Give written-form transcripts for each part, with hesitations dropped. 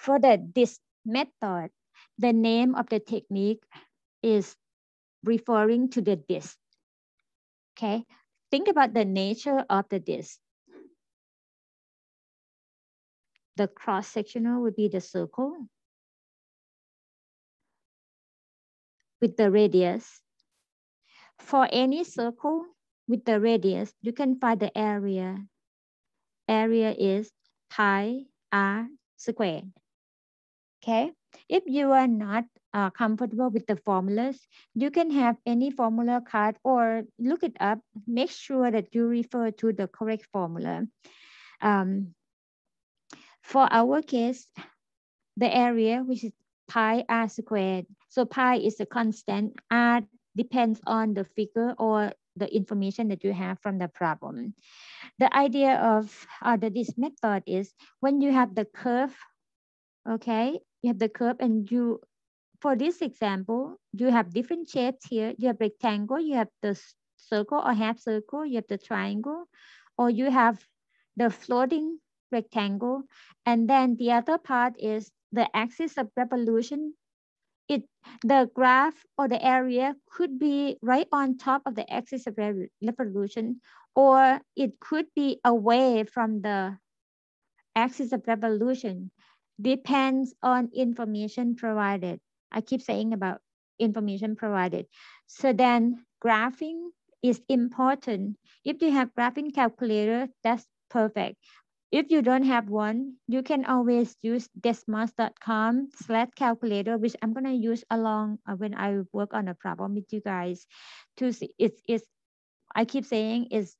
For this method, the name of the technique is referring to the disc. Okay, think about the nature of the disc. The cross-sectional would be the circle with the radius. For any circle with the radius, you can find the area. Area is pi r squared. Okay, if you are not comfortable with the formulas, you can have any formula card or look it up. Make sure that you refer to the correct formula. For our case, the area, which is pi r squared. So pi is a constant. R depends on the figure or the information that you have from the problem. The idea of this method is when you have the curve, okay, you have the curve and you, for this example, you have different shapes here. You have rectangle, you have the circle or half circle, you have the triangle, or you have the floating rectangle. And then the other part is the axis of revolution. The graph or the area could be right on top of the axis of revolution, or it could be away from the axis of revolution. Depends on information provided. I keep saying about information provided. So then graphing is important. If you have graphing calculator, that's perfect. If you don't have one, you can always use desmos.com/calculator, which I'm going to use along when I work on a problem with you guys to see. I keep saying it's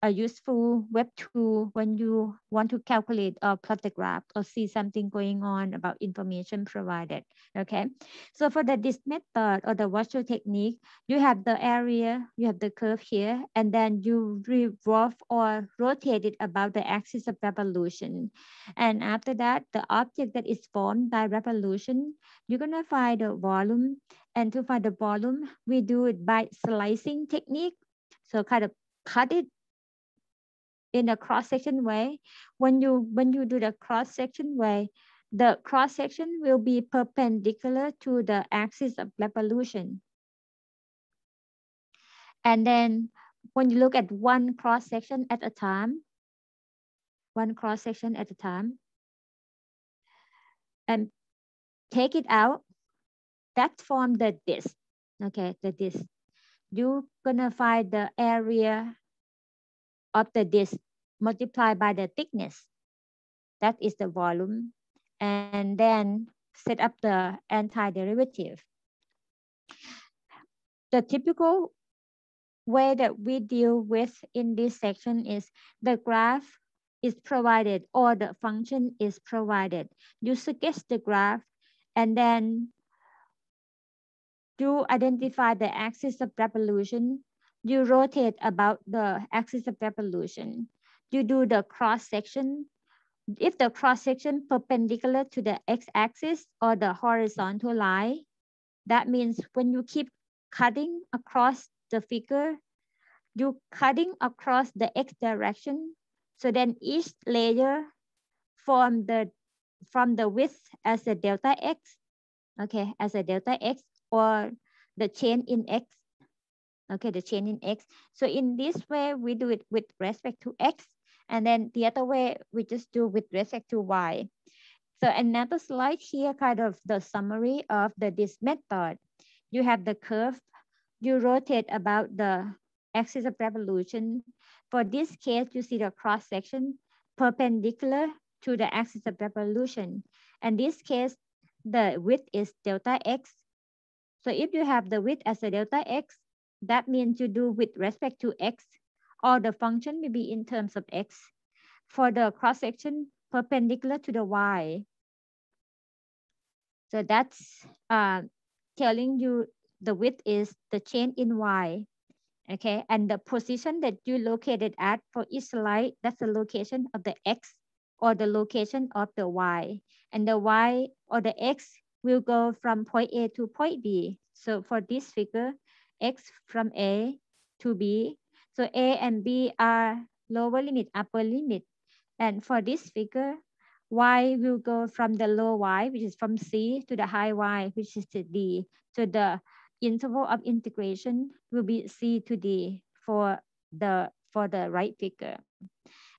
a useful web tool when you want to calculate or plot the graph or see something going on about information provided. Okay, so for this method or the Washoe technique, you have the area, you have the curve here, and then you revolve or rotate it about the axis of revolution. And after that, the object that is formed by revolution, you're gonna find the volume. And to find the volume, we do it by slicing technique. So kind of cut it in a cross-section way. When you do the cross-section way, the cross-section will be perpendicular to the axis of revolution. And then when you look at one cross-section at a time, and take it out, that form the disc. Okay, the disc. You're gonna find the area of the disc multiplied by the thickness. That is the volume. And then set up the antiderivative. The typical way that we deal with in this section is the graph is provided or the function is provided. You suggest the graph and then you identify the axis of revolution. You rotate about the axis of revolution. You do the cross section. If the cross section perpendicular to the x-axis or the horizontal line, that means when you keep cutting across the figure, you're cutting across the x direction. So then each layer from the width as a delta x, okay, as a delta x or the chain in x, okay, the chain in x. So in this way, we do it with respect to x. And then the other way, we just do with respect to y. So another slide here, kind of the summary of this method. You have the curve. You rotate about the axis of revolution. For this case, you see the cross section perpendicular to the axis of revolution. And this case, the width is delta x. So if you have the width as a delta x, that means you do with respect to x, or the function may be in terms of x. For the cross section, perpendicular to the y. So that's telling you the width is the chain in y. Okay, and the position that you located at for each slide, that's the location of the x or the location of the y. And the y or the x will go from point A to point B. So for this figure, x from A to B. So A and B are lower limit, upper limit. And for this figure, Y will go from the low Y, which is from C, to the high Y, which is to D. So the interval of integration will be C to D for the right figure.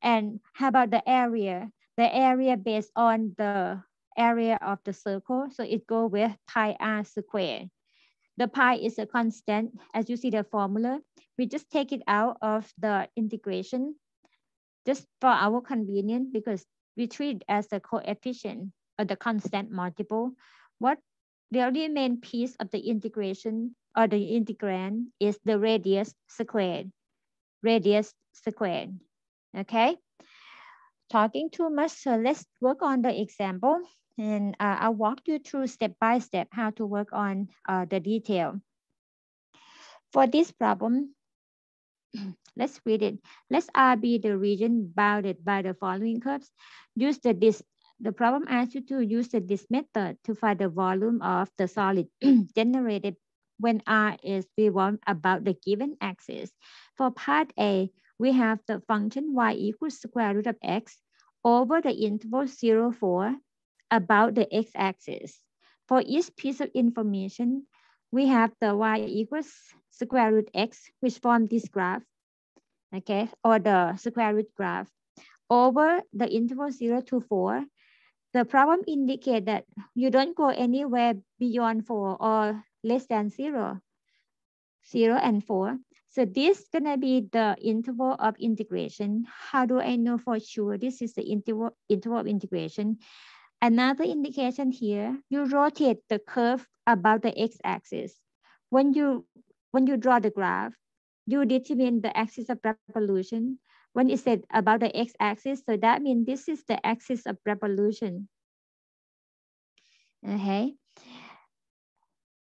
And how about the area? The area based on the area of the circle. So it go with pi r squared. The pi is a constant. As you see the formula, we just take it out of the integration just for our convenience because we treat it as the coefficient or the constant multiple. What the only main piece of the integration or the integrand is the radius squared. Radius squared. Okay. Talking too much, so let's work on the example. And I'll walk you through step by step how to work on the detail. For this problem, let's read it. Let R be the region bounded by the following curves. Use the problem asks you to use this method to find the volume of the solid generated when R is revolved about the given axis. For part A, we have the function y equals square root of x over the interval 0, 4 about the x-axis. For each piece of information, we have the y equals square root x, which form this graph, okay, or the square root graph. Over the interval 0 to 4, the problem indicates that you don't go anywhere beyond 4 or less than 0, 0 and 4. So this is going to be the interval of integration. How do I know for sure this is the interval of integration? Another indication here, you rotate the curve about the x-axis. When you draw the graph, you determine the axis of revolution. When it said about the x-axis, so that means this is the axis of revolution. Okay.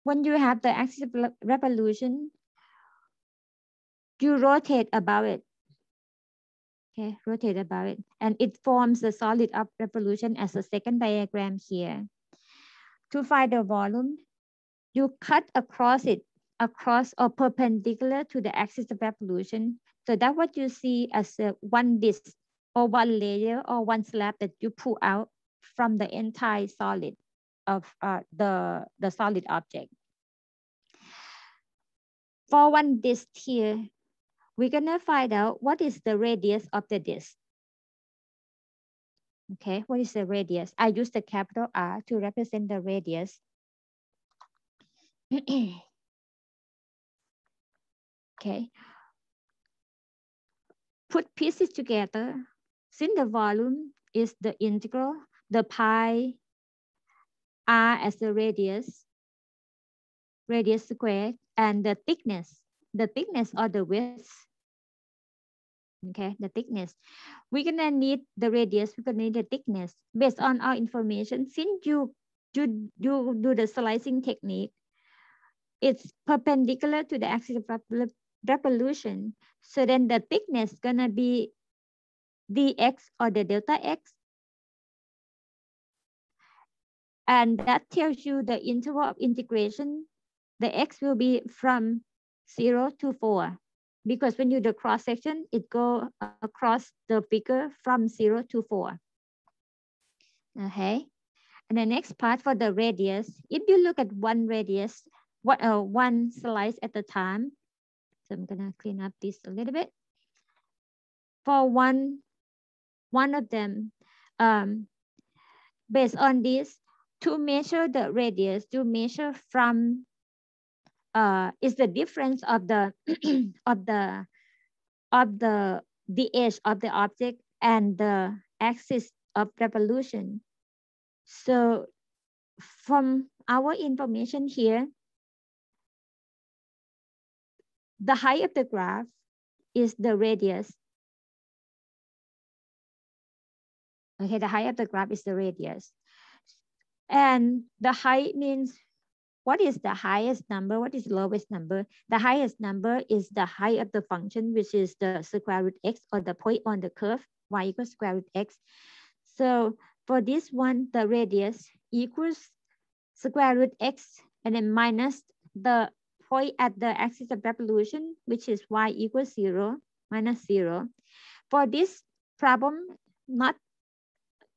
When you have the axis of revolution, you rotate about it. Okay, rotate about it. And it forms the solid of revolution as a second diagram here. To find the volume, you cut across it, across or perpendicular to the axis of revolution. So that's what you see as one disc or one layer or one slab that you pull out from the entire solid of the solid object. For one disc here, we're gonna find out what is the radius of the disc. Okay, what is the radius? I use the capital R to represent the radius. Okay. Put pieces together. Since the volume is the integral, the pi r as the radius squared, and the thickness or the width. Okay, the thickness. We're gonna need the radius, we're gonna need the thickness. Based on our information, since you do the slicing technique, it's perpendicular to the axis of revolution. So then the thickness gonna be dx or the delta x. And that tells you the interval of integration. The x will be from 0 to 4. Because when you do the cross section, it go across the figure from 0 to 4. Okay. And the next part for the radius, if you look at one radius, one slice at a time. So I'm gonna clean up this a little bit. For one of them, based on this, to measure the radius, to measure from is the difference of the the edge of the object and the axis of revolution. So from our information here, the height of the graph is the radius. Okay, the height of the graph is the radius. And the height means what is the highest number? What is the lowest number? The highest number is the height of the function, which is the square root x or the point on the curve, y equals square root x. So for this one, the radius equals square root x and then minus the point at the axis of revolution, which is y equals 0, minus 0. For this problem, not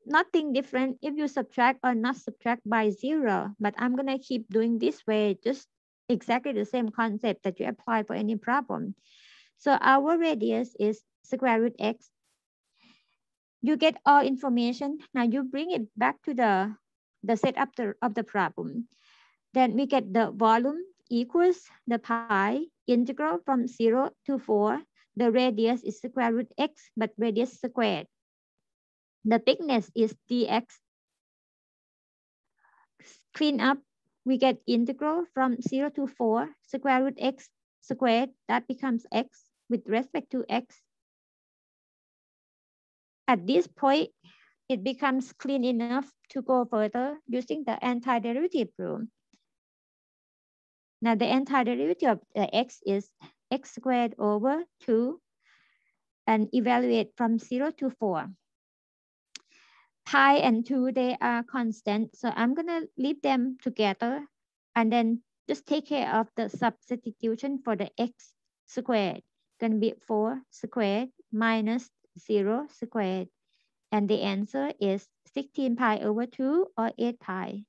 nothing different if you subtract or not subtract by 0. But I'm going to keep doing this way, just exactly the same concept that you apply for any problem. So our radius is square root x. You get all information. Now you bring it back to the setup of the problem. Then we get the volume equals the pi integral from 0 to 4. The radius is square root x, but radius squared. The thickness is dx. Clean up, we get integral from 0 to 4, square root x squared. That becomes x with respect to x. At this point, it becomes clean enough to go further using the antiderivative rule. Now the antiderivative of the x is x squared over 2 and evaluate from 0 to 4. Pi and 2, they are constant. So I'm going to leave them together and then just take care of the substitution for the x squared. Going to be 4 squared minus 0 squared. And the answer is 16 pi over 2 or 8 pi.